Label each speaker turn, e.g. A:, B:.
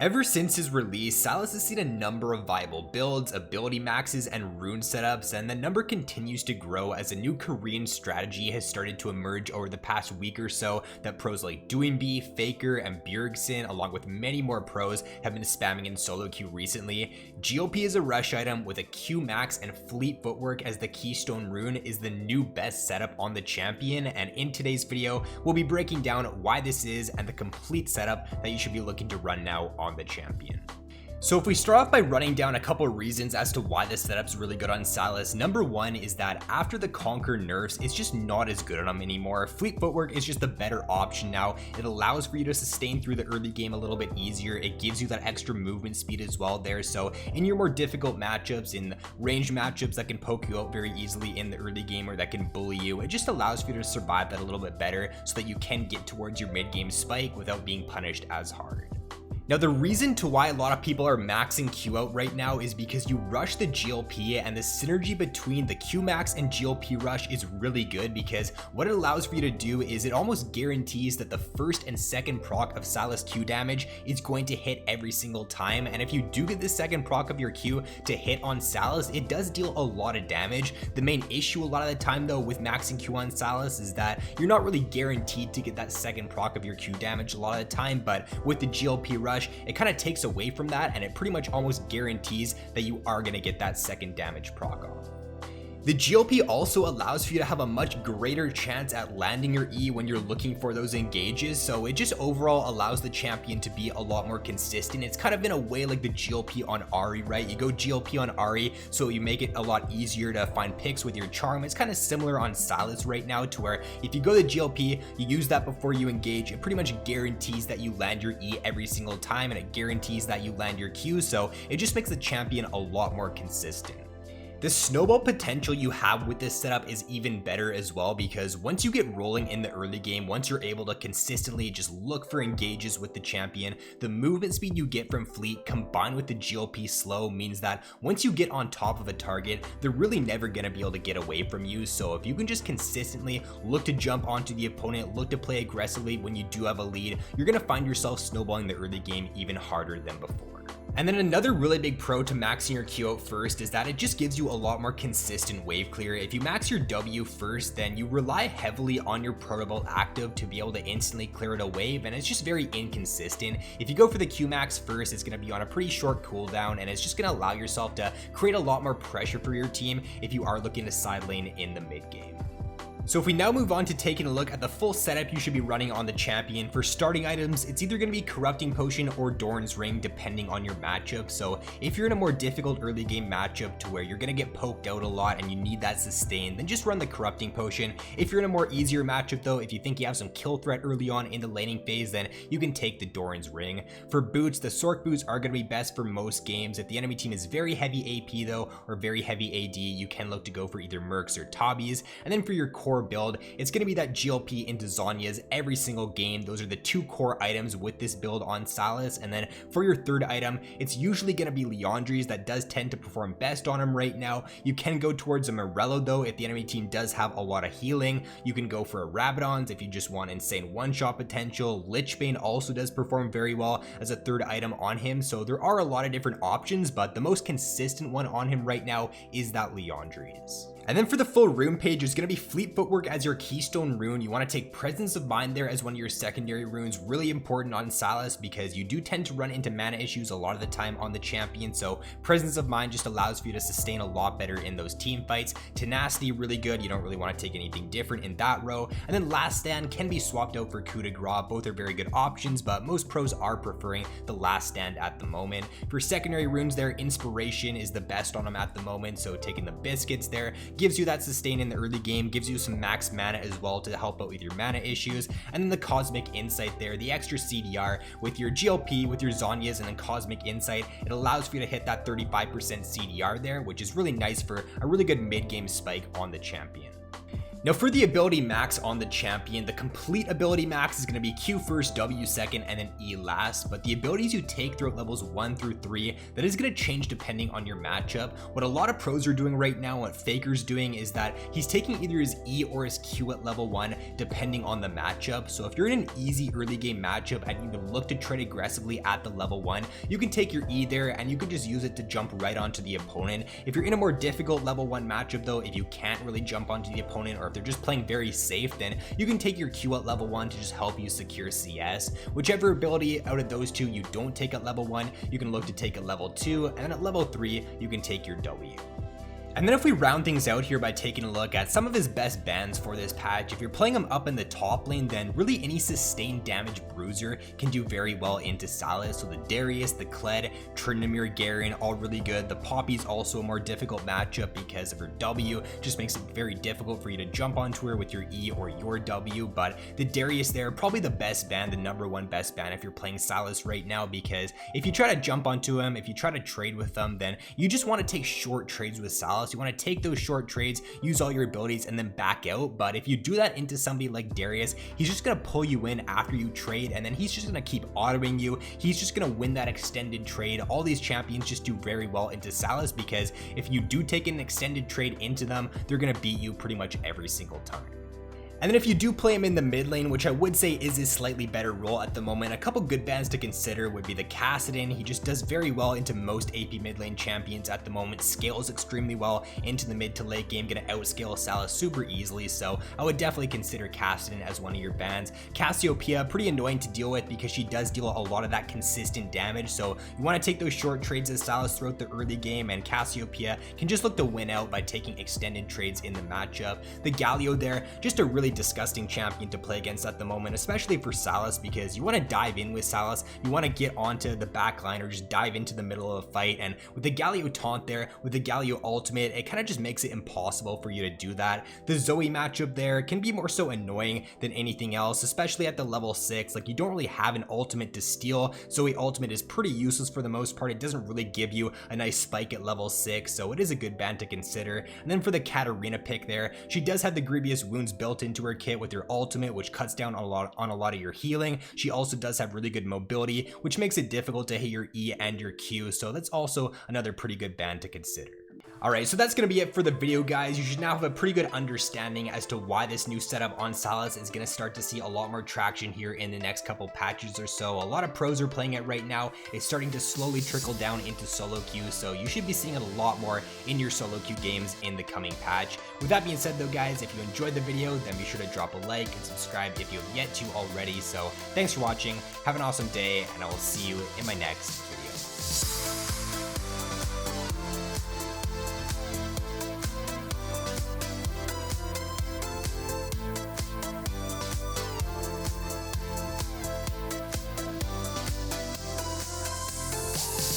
A: Ever since his release, Sylas has seen a number of viable builds, ability maxes, and rune setups, and the number continues to grow as a new Korean strategy has started to emerge over the past week or so that pros like Doinby, Faker, and Bjergsen, along with many more pros, have been spamming in solo queue recently. GOP is a rush item with a Q max and fleet footwork as the keystone rune is the new best setup on the champion, and in today's video, we'll be breaking down why this is and the complete setup that you should be looking to run now on the champion. So if we start off by running down a couple of reasons as to why this setup's really good on Sylas, number one is that after the Conquer nerfs, it's just not as good on him anymore. Fleet footwork is just the better option now. It allows for you to sustain through the early game a little bit easier. It gives you that extra movement speed as well there. So in your more difficult matchups, in ranged matchups that can poke you out very easily in the early game or that can bully you, it just allows for you to survive that a little bit better so that you can get towards your mid game spike without being punished as hard. Now the reason to why a lot of people are maxing Q out right now is because you rush the GLP, and the synergy between the Q max and GLP rush is really good because what it allows for you to do is it almost guarantees that the first and second proc of Sylas Q damage is going to hit every single time, and if you do get the second proc of your Q to hit on Sylas, it does deal a lot of damage. The main issue a lot of the time though with maxing Q on Sylas is that you're not really guaranteed to get that second proc of your Q damage a lot of the time, but with the GLP rush, it kind of takes away from that, and it pretty much almost guarantees that you are going to get that second damage proc off. The GLP also allows for you to have a much greater chance at landing your E when you're looking for those engages, so it just overall allows the champion to be a lot more consistent. It's kind of in a way like the GLP on Ahri, right? You go GLP on Ahri, so you make it a lot easier to find picks with your charm. It's kind of similar on Sylas right now, to where if you go the GLP, you use that before you engage, it pretty much guarantees that you land your E every single time, and it guarantees that you land your Q, so it just makes the champion a lot more consistent. The snowball potential you have with this setup is even better as well, because once you get rolling in the early game, once you're able to consistently just look for engages with the champion, the movement speed you get from fleet combined with the GLP slow means that once you get on top of a target, they're really never going to be able to get away from you. So if you can just consistently look to jump onto the opponent, look to play aggressively when you do have a lead, you're going to find yourself snowballing the early game even harder than before. And then another really big pro to maxing your Q out first is that it just gives you a lot more consistent wave clear. If you max your W first, then you rely heavily on your protoball active to be able to instantly clear it a wave, and it's just very inconsistent. If you go for the Q max first, it's going to be on a pretty short cooldown, and it's just going to allow yourself to create a lot more pressure for your team if you are looking to side lane in the mid game. So if we now move on to taking a look at the full setup you should be running on the champion, for starting items, it's either going to be Corrupting Potion or Doran's Ring depending on your matchup. So if you're in a more difficult early game matchup to where you're going to get poked out a lot and you need that sustain, then just run the Corrupting Potion. If you're in a more easier matchup though, if you think you have some kill threat early on in the laning phase, then you can take the Doran's Ring. For boots, the Sork boots are going to be best for most games. If the enemy team is very heavy AP though, or very heavy AD, you can look to go for either Mercs or Tabis. And then for your core build, it's going to be that GLP into Zhonya's every single game. Those are the two core items with this build on Sylas. And then for your third item, it's usually going to be Liandry's. That does tend to perform best on him right now. You can go towards a Morello though if the enemy team does have a lot of healing. You can go for a Rabadon's if you just want insane one-shot potential. Lichbane also does perform very well as a third item on him. So there are a lot of different options, but the most consistent one on him right now is that Liandry's. And then for the full rune page, there's going to be Fleet Footwork as your keystone rune. You want to take Presence of Mind there as one of your secondary runes. Really important on Sylas because you do tend to run into mana issues a lot of the time on the champion. So Presence of Mind just allows for you to sustain a lot better in those team fights. Tenacity, really good. You don't really want to take anything different in that row. And then Last Stand can be swapped out for Coup de Grace. Both are very good options, but most pros are preferring the Last Stand at the moment. For secondary runes there, Inspiration is the best on them at the moment. So taking the Biscuits there gives you that sustain in the early game, gives you some max mana as well to help out with your mana issues. And then the Cosmic Insight there, the extra CDR with your GLP, with your Zhonya's, and then Cosmic Insight, it allows for you to hit that 35% CDR there, which is really nice for a really good mid-game spike on the champion. Now for the ability max on the champion, the complete ability max is going to be Q first, W second, and then E last, but the abilities you take throughout levels 1 through 3, that is going to change depending on your matchup. What a lot of pros are doing right now, what Faker's doing, is that he's taking either his E or his Q at level 1 depending on the matchup. So if you're in an easy early game matchup and you look to trade aggressively at the level 1, you can take your E there and you can just use it to jump right onto the opponent. If you're in a more difficult level 1 matchup though, if you can't really jump onto the opponent, or if they're just playing very safe, then you can take your Q at level 1 to just help you secure CS. Whichever ability out of those two you don't take at level 1, you can look to take at level 2, and at level 3 you can take your W. And then if we round things out here by taking a look at some of his best bans for this patch, if you're playing him up in the top lane, then really any sustained damage bruiser can do very well into Sylas. So the Darius, the Kled, Tryndamere, Garen, all really good. The Poppy's also a more difficult matchup because of her W, just makes it very difficult for you to jump onto her with your E or your W. But the Darius there, probably the best ban, the #1 best ban if you're playing Sylas right now, because if you try to jump onto him, if you try to trade with them, then you just want to take short trades with Sylas. You want to take those short trades, use all your abilities, and then back out. But if you do that into somebody like Darius, he's just going to pull you in after you trade, and then he's just going to keep autoing you. He's just going to win that extended trade. All these champions just do very well into Sylas, because if you do take an extended trade into them, they're going to beat you pretty much every single time. And then if you do play him in the mid lane, which I would say is his slightly better role at the moment, a couple good bans to consider would be the Kassadin. He just does very well into most AP mid lane champions at the moment, scales extremely well into the mid to late game, gonna outscale Sylas super easily, so I would definitely consider Kassadin as one of your bans. Cassiopeia, pretty annoying to deal with because she does deal a lot of that consistent damage, so you want to take those short trades as Sylas throughout the early game, and Cassiopeia can just look to win out by taking extended trades in the matchup. The Galio there, just a really disgusting champion to play against at the moment, especially for Sylas, because you want to dive in with Sylas, you want to get onto the back line or just dive into the middle of a fight, and with the Galio taunt there, with the Galio ultimate, it kind of just makes it impossible for you to do that. The Zoe matchup there can be more so annoying than anything else, especially at the level 6, like you don't really have an ultimate to steal. Zoe ultimate is pretty useless for the most part, it doesn't really give you a nice spike at level 6, so it is a good ban to consider. And then for the Katarina pick there, she does have the Grievous Wounds built into her kit with her ultimate, which cuts down a lot of your healing. She also does have really good mobility, which makes it difficult to hit your E and your Q, so that's also another pretty good ban to consider. Alright, so that's going to be it for the video, guys. You should now have a pretty good understanding as to why this new setup on Sylas is going to start to see a lot more traction here in the next couple patches or so. A lot of pros are playing it right now. It's starting to slowly trickle down into solo queue, so you should be seeing it a lot more in your solo queue games in the coming patch. With that being said though, guys, if you enjoyed the video, then be sure to drop a like and subscribe if you have yet to already. So thanks for watching, have an awesome day, and I will see you in my next video.